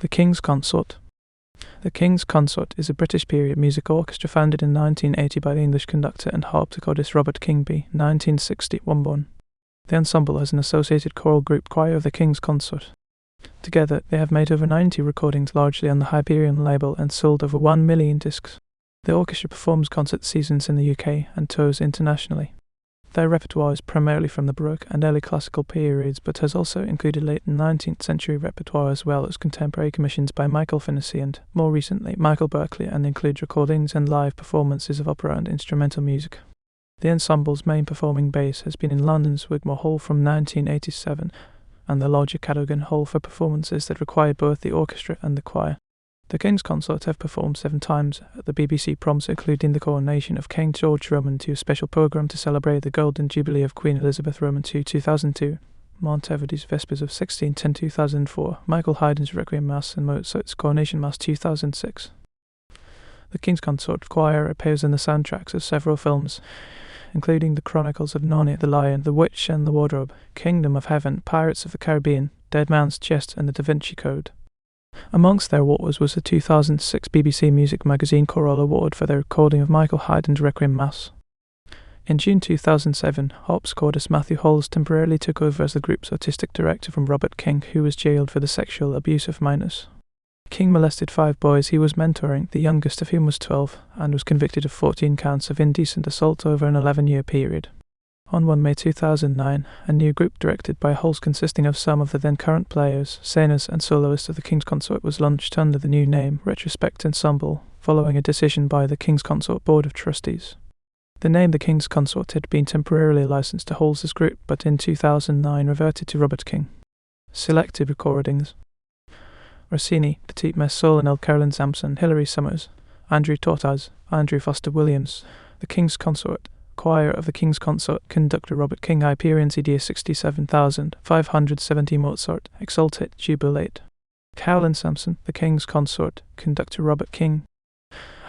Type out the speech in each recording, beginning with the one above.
The King's Consort. The King's Consort is a British period music orchestra founded in 1980 by the English conductor and harpsichordist Robert Kingby, 1960, Wombourne. The ensemble has an associated choral group choir of the King's Consort. Together, they have made over 90 recordings largely on the Hyperion label and sold over 1 million discs. The orchestra performs concert seasons in the UK and tours internationally. Their repertoire is primarily from the Baroque and early classical periods, but has also included late 19th century repertoire as well as contemporary commissions by Michael Finnissy and, more recently, Michael Berkeley, and includes recordings and live performances of opera and instrumental music. The ensemble's main performing base has been in London's Wigmore Hall from 1987, and the larger Cadogan Hall for performances that required both the orchestra and the choir. The King's Consort have performed 7 times at the BBC Proms, including the Coronation of King George Roman II special programme to celebrate the Golden Jubilee of Queen Elizabeth Roman II 2002, Monteverdi's Vespers of 1610-2004, Michael Haydn's Requiem Mass and Mozart's Coronation Mass 2006. The King's Consort choir appears in the soundtracks of several films, including The Chronicles of Narnia, The Lion, The Witch and the Wardrobe, Kingdom of Heaven, Pirates of the Caribbean, Dead Man's Chest and The Da Vinci Code. Amongst their awards was the 2006 BBC Music Magazine Choral Award for their recording of Michael Haydn's Requiem Mass. In June 2007, harpsichordist Matthew Halls temporarily took over as the group's artistic director from Robert King, who was jailed for the sexual abuse of minors. King molested 5 boys he was mentoring, the youngest of whom was 12, and was convicted of 14 counts of indecent assault over an 11-year period. On 1 May 2009, a new group directed by Halls consisting of some of the then current players, singers and soloists of the King's Consort was launched under the new name Retrospect Ensemble, following a decision by the King's Consort Board of Trustees. The name The King's Consort had been temporarily licensed to Halls' group, but in 2009 reverted to Robert King. Selected recordings: Rossini, Petite Messe Solennelle, Caroline Sampson, Hilary Summers, Andrew Tortaz, Andrew Foster Williams, The King's Consort, Choir of the King's Consort, Conductor Robert King, Hyperion CD 67,570 Mozart, Exultate, Jubilate. Caroline Sampson, The King's Consort, Conductor Robert King,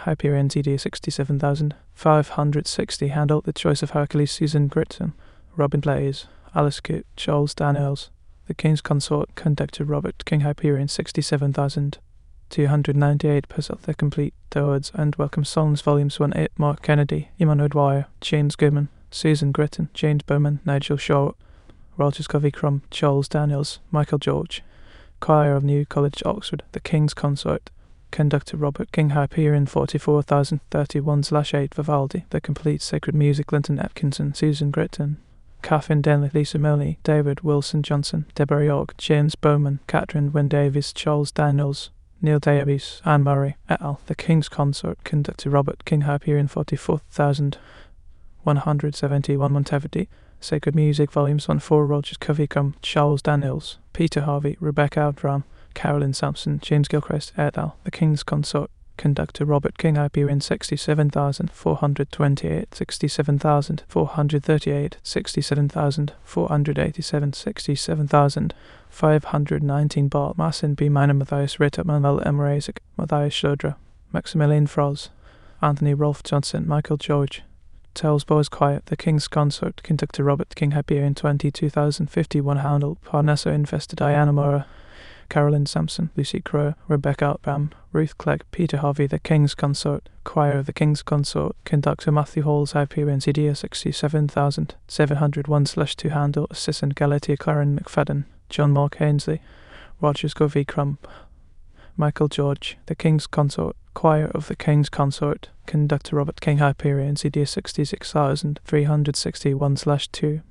Hyperion CD 67,560 Handel, The Choice of Hercules, Susan Gritton, Robin Blaze, Alice Coote, Charles Daniels, The King's Consort, Conductor Robert King, Hyperion 67,298 Puzzle, The Complete, The Odes and Welcome Songs, Volumes 1-8, Mark Kennedy, Emmanuel Dwyer, James Goodman, Susan Gritton, James Bowman, Nigel Shaw, Rogers Covey Crumb, Charles Daniels, Michael George, Choir of New College, Oxford, The King's Consort, Conductor Robert King, Hyperion 44,031/8 Vivaldi, The Complete Sacred Music, Linton Atkinson, Susan Gritton, Catherine Denley, Lisa Milne, David Wilson Johnson, Deborah York, James Bowman, Catherine Wynne Davies, Charles Daniels, Neil Davies, Anne Murray, et al. The King's Consort, Conductor Robert King, Hyperion 44,171 Monteverdi, Sacred Music, Volumes 1-4, Rogers Covey Crumb, Charles Daniels, Peter Harvey, Rebecca Outram, Caroline Sampson, James Gilchrist, et al. The King's Consort, Conductor Robert King, Hyperion 67,428, 67,438, 67,487, 67,519 Bart Mass in B minor, Matthias Ritter, Manuel Emrezik, Matthias Schlodra, Maximilian Froz, Anthony Rolf Johnson, Michael George, Tells Boys Choir, The King's Consort, Conductor Robert King, Hyperion 20,051 Handel, Parnassa Investor, Diana Mora, Caroline Sampson, Lucy Crowe, Rebecca Outram, Ruth Clegg, Peter Harvey, The King's Consort, Choir of the King's Consort, Conductor Matthew Halls, Hyperion CD 67,701/2 Handel, Assistant Galatea Claren McFadden, John Mark Ainsley, Rogers Govey Crump, Michael George, The King's Consort, Choir of the King's Consort, Conductor Robert King, Hyperion CD 66,361/2.